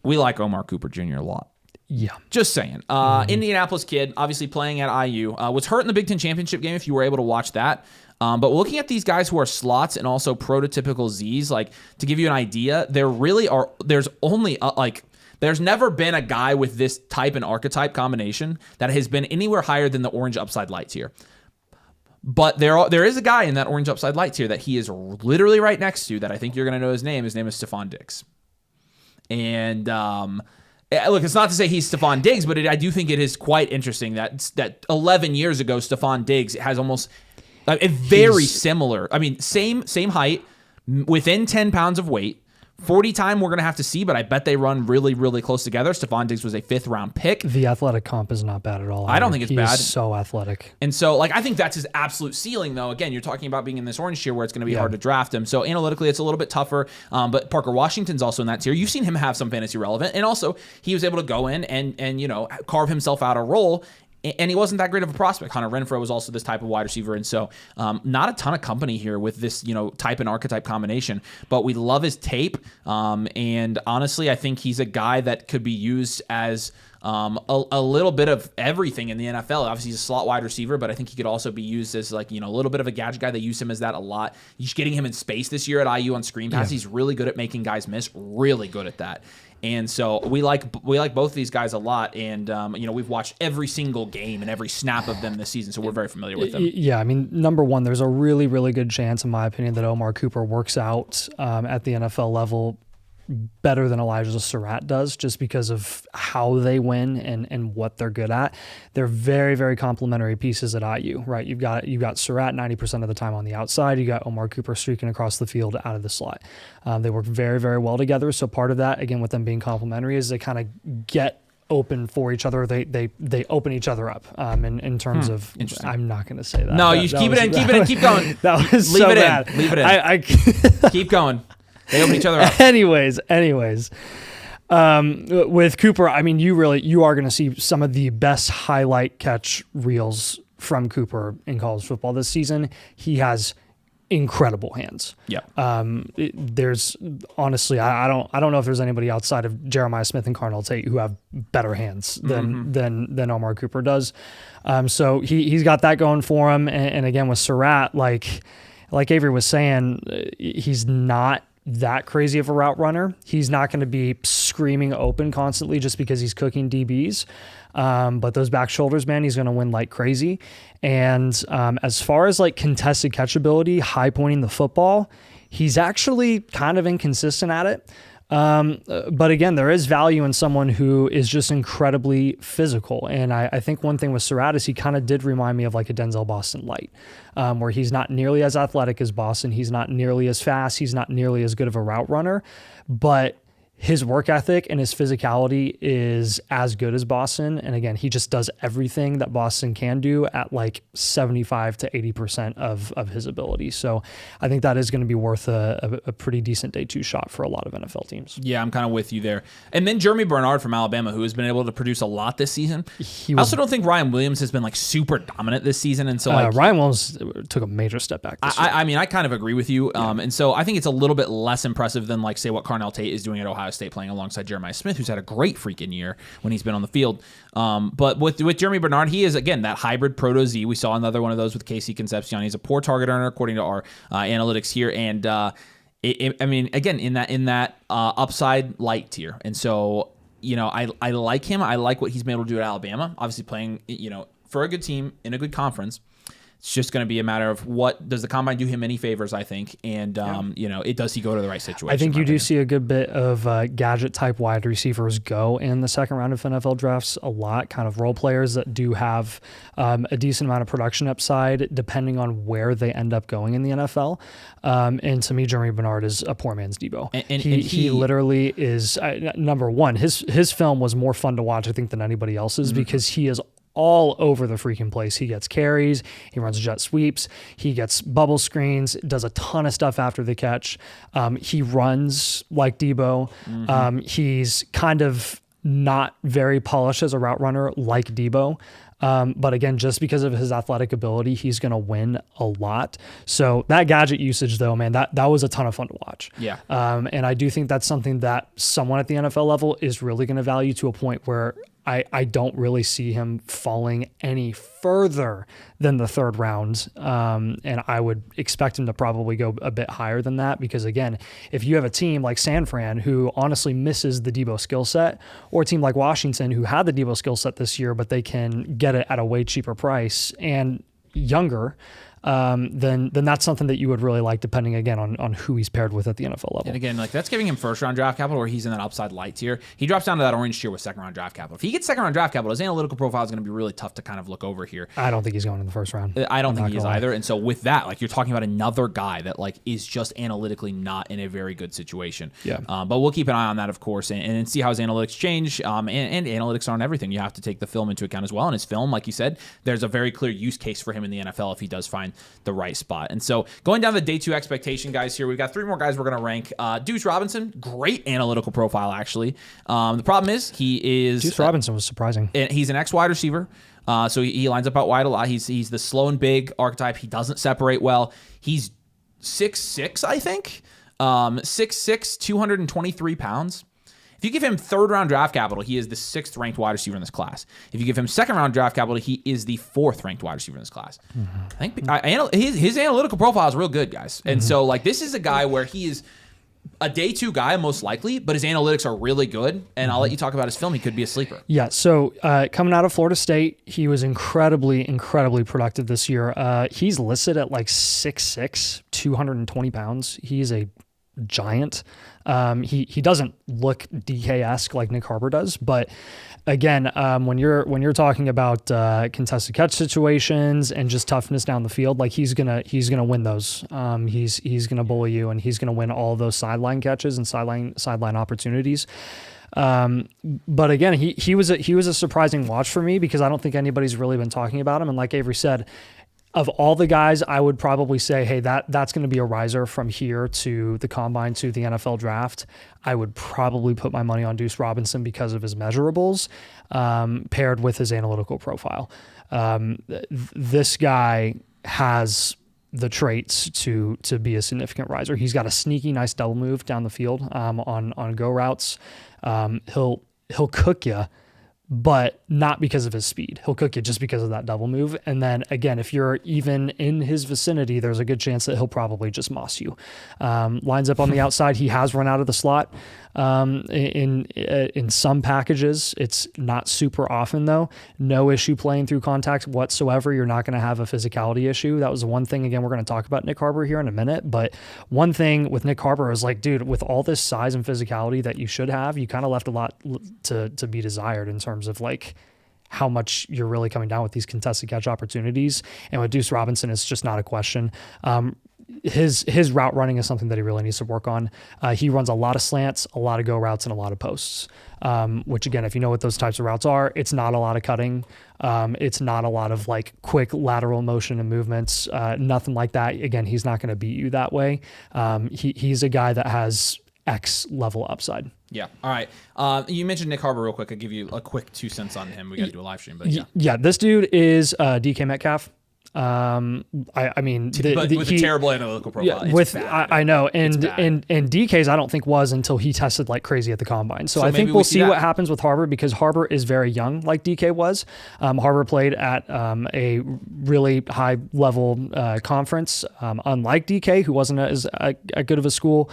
We like Omar Cooper Jr. a lot. Yeah. Just saying. Indianapolis kid, obviously playing at IU. Was hurt in the Big Ten championship game if you were able to watch that. But looking at these guys who are slots and also prototypical Zs, like, to give you an idea, there's never been a guy with this type and archetype combination that has been anywhere higher than the orange upside light tier. But there is a guy in that orange upside light tier that he is literally right next to that I think you're going to know his name. His name is Stephon Diggs. And look, it's not to say he's Stephon Diggs, but I do think it is quite interesting that 11 years ago, Stephon Diggs has almost a very similar, I mean, same height, within 10 pounds of weight. 40 time we're going to have to see, but I bet they run really, really close together. Stephon Diggs was a 5th round pick. The athletic comp is not bad at all. I don't think it's bad. He's so athletic. And so, like, I think that's his absolute ceiling, though. Again, you're talking about being in this orange tier where it's going to be hard to draft him. So analytically, it's a little bit tougher. But Parker Washington's also in that tier. You've seen him have some fantasy relevant. And also, he was able to go in and you know, carve himself out a role And he wasn't that great of a prospect. Hunter Renfrow was also this type of wide receiver. And so not a ton of company here with this, type and archetype combination. But we love his tape. And honestly, I think he's a guy that could be used as a little bit of everything in the NFL. Obviously, he's a slot wide receiver, but I think he could also be used as a little bit of a gadget guy. They use him as that a lot. You're getting him in space this year at IU on screen passes. He's really good at making guys miss. Really good at that. And so we like both of these guys a lot, and we've watched every single game and every snap of them this season, so we're very familiar with them. Yeah, I mean, number one, there's a really, really good chance, in my opinion, that Omar Cooper works out at the NFL level better than Elijah Surratt does, just because of how they win and what they're good at. They're very, very complementary pieces at IU, right? You've got Surratt 90% of the time on the outside. You got Omar Cooper streaking across the field out of the slot. They work very, very well together. So part of that, again, with them being complementary, is they kind of get open for each other. They open each other up in terms of. I'm not going to say that. No, you keep it in. Keep going. That was leave so it bad. in. Leave it in. I keep going. They open each other up. Anyways, with Cooper, I mean, you are going to see some of the best highlight catch reels from Cooper in college football this season. He has incredible hands. Yeah. There's honestly, I don't know if there's anybody outside of Jeremiah Smith and Carnell Tate who have better hands than Omar Cooper does. So he's got that going for him. And again, with Surratt, like Avery was saying, he's not that crazy of a route runner. He's not going to be screaming open constantly just because he's cooking DBs. But those back shoulders, man, he's going to win like crazy. And as far as like contested catchability, high pointing the football, he's actually kind of inconsistent at it. But again, there is value in someone who is just incredibly physical. And I think one thing with Surratt is he kind of did remind me of like a Denzel Boston light, where he's not nearly as athletic as Boston. He's not nearly as fast. He's not nearly as good of a route runner, but his work ethic and his physicality is as good as Boston. And again, he just does everything that Boston can do at like 75 to 80% of his ability. So I think that is going to be worth a pretty decent day two shot for a lot of NFL teams. Yeah, I'm kind of with you there. And then Jeremy Bernard from Alabama, who has been able to produce a lot this season. I also don't think Ryan Williams has been like super dominant this season. And so Ryan Williams took a major step back this year. I mean, I kind of agree with you. Yeah. And so I think it's a little bit less impressive than like say what Carnell Tate is doing at Ohio State, playing alongside Jeremiah Smith, who's had a great freaking year when he's been on the field. But with Jeremy Bernard, he is, again, that hybrid Proto Z. We saw another one of those with Casey Concepcion. He's a poor target earner, according to our analytics here. And I mean, again, in that upside light tier. And so, I like him. I like what he's been able to do at Alabama. Obviously playing, for a good team in a good conference. It's just going to be a matter of what does the combine do him any favors, I think, and does he go to the right situation? I think you do see a good bit of gadget type wide receivers go in the second round of NFL drafts a lot, kind of role players that do have a decent amount of production upside depending on where they end up going in the NFL. And to me, Jeremy Bernard is a poor man's Debo. And he literally is number one. His film was more fun to watch, I think, than anybody else's because he is all over the freaking place. He gets carries, he runs jet sweeps, he gets bubble screens, does a ton of stuff after the catch. He runs like Debo. He's kind of not very polished as a route runner like Debo. But again, just because of his athletic ability, he's going to win a lot. So that gadget usage, though, man, that was a ton of fun to watch. Yeah. And I do think that's something that someone at the NFL level is really going to value to a point where I don't really see him falling any further than the third round. And I would expect him to probably go a bit higher than that because, again, if you have a team like San Fran who honestly misses the Debo skill set, or a team like Washington who had the Debo skill set this year, but they can get it at a way cheaper price and younger, then that's something that you would really like, depending again on who he's paired with at the NFL level. And again, like that's giving him first round draft capital, where he's in that upside light tier. He drops down to that orange tier with second round draft capital. If he gets second round draft capital, his analytical profile is going to be really tough to kind of look over here. I don't think he's going in the first round. I don't think he is either. And so with that, like you're talking about another guy that like is just analytically not in a very good situation. Yeah. But we'll keep an eye on that, of course, and see how his analytics change. And analytics aren't everything. You have to take the film into account as well. And his film, like you said, there's a very clear use case for him in the NFL if he does find the right spot. And so going down the day 2 expectation guys here, we've got 3 more guys we're going to rank. Deuce Robinson, great analytical profile actually. The problem is Deuce Robinson was surprising. He's an ex-wide receiver. So he lines up out wide a lot. He's the slow and big archetype. He doesn't separate well. He's 6'6", I think. 6'6", 223 pounds. If you give him 3rd round draft capital, he is the 6th ranked wide receiver in this class. If you give him 2nd round draft capital, he is the 4th ranked wide receiver in this class. I think his analytical profile is real good, guys. And so like this is a guy where he is a day 2 guy most likely, but his analytics are really good. And I'll let you talk about his film. He could be a sleeper. Yeah. So coming out of Florida State, he was incredibly productive this year. He's listed at like 6'6", 220 pounds. He's a giant. He doesn't look DK-esque like Nick Harbor does, but again, when you're talking about contested catch situations and just toughness down the field, like he's gonna win those. He's gonna bully you, and he's gonna win all of those sideline catches and sideline opportunities. But again, he was a surprising watch for me because I don't think anybody's really been talking about him. And like Avery said, of all the guys, I would probably say, hey, that's going to be a riser from here to the combine to the NFL draft. I would probably put my money on Deuce Robinson because of his measurables, paired with his analytical profile. This guy has the traits to be a significant riser. He's got a sneaky, nice double move down the field on go routes. He'll cook you, but not because of his speed. He'll cook you just because of that double move. And then again, if you're even in his vicinity, there's a good chance that he'll probably just moss you. Lines up on the outside. He has run out of the slot in some packages. It's not super often though. No issue playing through contact whatsoever. You're not going to have a physicality issue. That was one thing. Again, we're going to talk about Nick Harbor here in a minute, but one thing with Nick Harbor is like, dude, with all this size and physicality that you should have, you kind of left a lot to be desired in terms of like how much you're really coming down with these contested catch opportunities. And with Deuce Robinson, it's just not a question. His route running is something that he really needs to work on. He runs a lot of slants, a lot of go routes, and a lot of posts, which again, if you know what those types of routes are, it's not a lot of cutting. It's not a lot of like quick lateral motion and movements, nothing like that. Again, he's not going to beat you that way. He's a guy that has X level upside. Yeah. All right. You mentioned Nick Harbor real quick. I'll give you a quick 2 cents on him. We got to do a live stream, but yeah. Yeah. This dude is DK Metcalf. I mean, but with a terrible analytical profile. Yeah, I know, and DK's I don't think was until he tested like crazy at the combine. So I think we'll see what happens with Harbor because Harbor is very young, like DK was. Harbor played at a really high level conference, unlike DK, who wasn't as good of a school.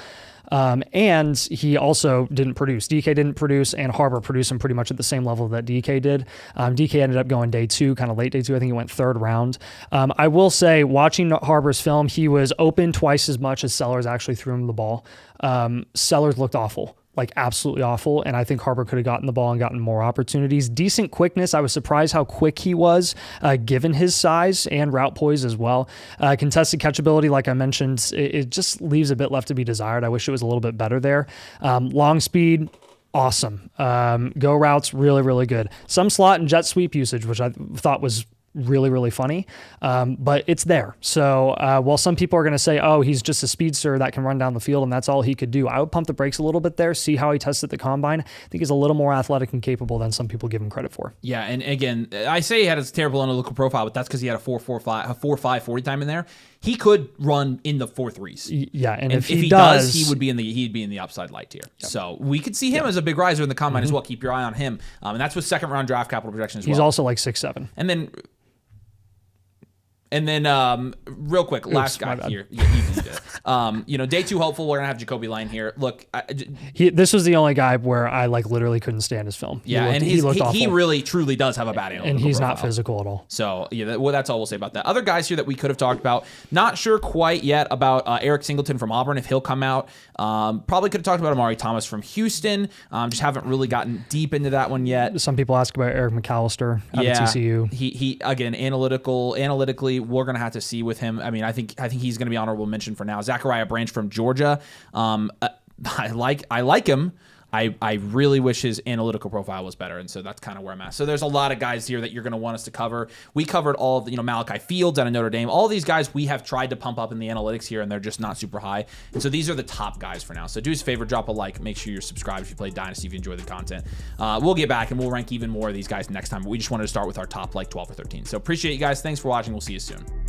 And he also didn't produce. DK didn't produce, and Harbor produced him pretty much at the same level that DK did. DK ended up going day 2, kind of late day 2. I think he went 3rd round. I will say, watching Harbor's film, he was open twice as much as Sellers actually threw him the ball. Sellers looked awful. Like absolutely awful. And I think Harbor could have gotten the ball and gotten more opportunities. Decent quickness. I was surprised how quick he was, given his size and route poise as well. Contested catchability, like I mentioned, it just leaves a bit left to be desired. I wish it was a little bit better there. Long speed, awesome. Go routes, really, really good. Some slot and jet sweep usage, which I thought was really, really funny, but it's there. So while some people are going to say, oh, he's just a speedster that can run down the field and that's all he could do, I would pump the brakes a little bit there, see how he tested the combine. I think he's a little more athletic and capable than some people give him credit for. Yeah, and again, I say he had a terrible analytical profile, but that's because he had a 4.5 40 time in there. He could run in the 4.3s. Yeah, and if he does, he'd be in the upside light tier. Yep. So we could see him as a big riser in the combine as well. Keep your eye on him, and that's with 2nd round draft capital projection as well. He's also like 6'7". And then, real quick, last guy here. You did it. Day 2 hopeful. We're gonna have Jacoby Lane here. Look, this was the only guy where I like literally couldn't stand his film. Yeah, he really truly does have a bad analytical and he's profile. Not physical at all. So yeah, that's all we'll say about that. Other guys here that we could have talked about. Not sure quite yet about Eric Singleton from Auburn if he'll come out. Probably could have talked about Amari Thomas from Houston. Just haven't really gotten deep into that one yet. Some people ask about Eric McAllister out of TCU. He again analytically. We're gonna have to see with him. I mean, I think he's gonna be honorable mention for now. Zachariah Branch from Georgia. I like him. I really wish his analytical profile was better, and so that's kind of where I'm at. So there's a lot of guys here that you're going to want us to cover. We covered all of the, Malachi Fields out of Notre Dame. All these guys we have tried to pump up in the analytics here, and they're just not super high. And so these are the top guys for now. So do us a favor, drop a like, make sure you're subscribed if you play Dynasty, if you enjoy the content. We'll get back and we'll rank even more of these guys next time. But we just wanted to start with our top 12 or 13. So appreciate you guys. Thanks for watching. We'll see you soon.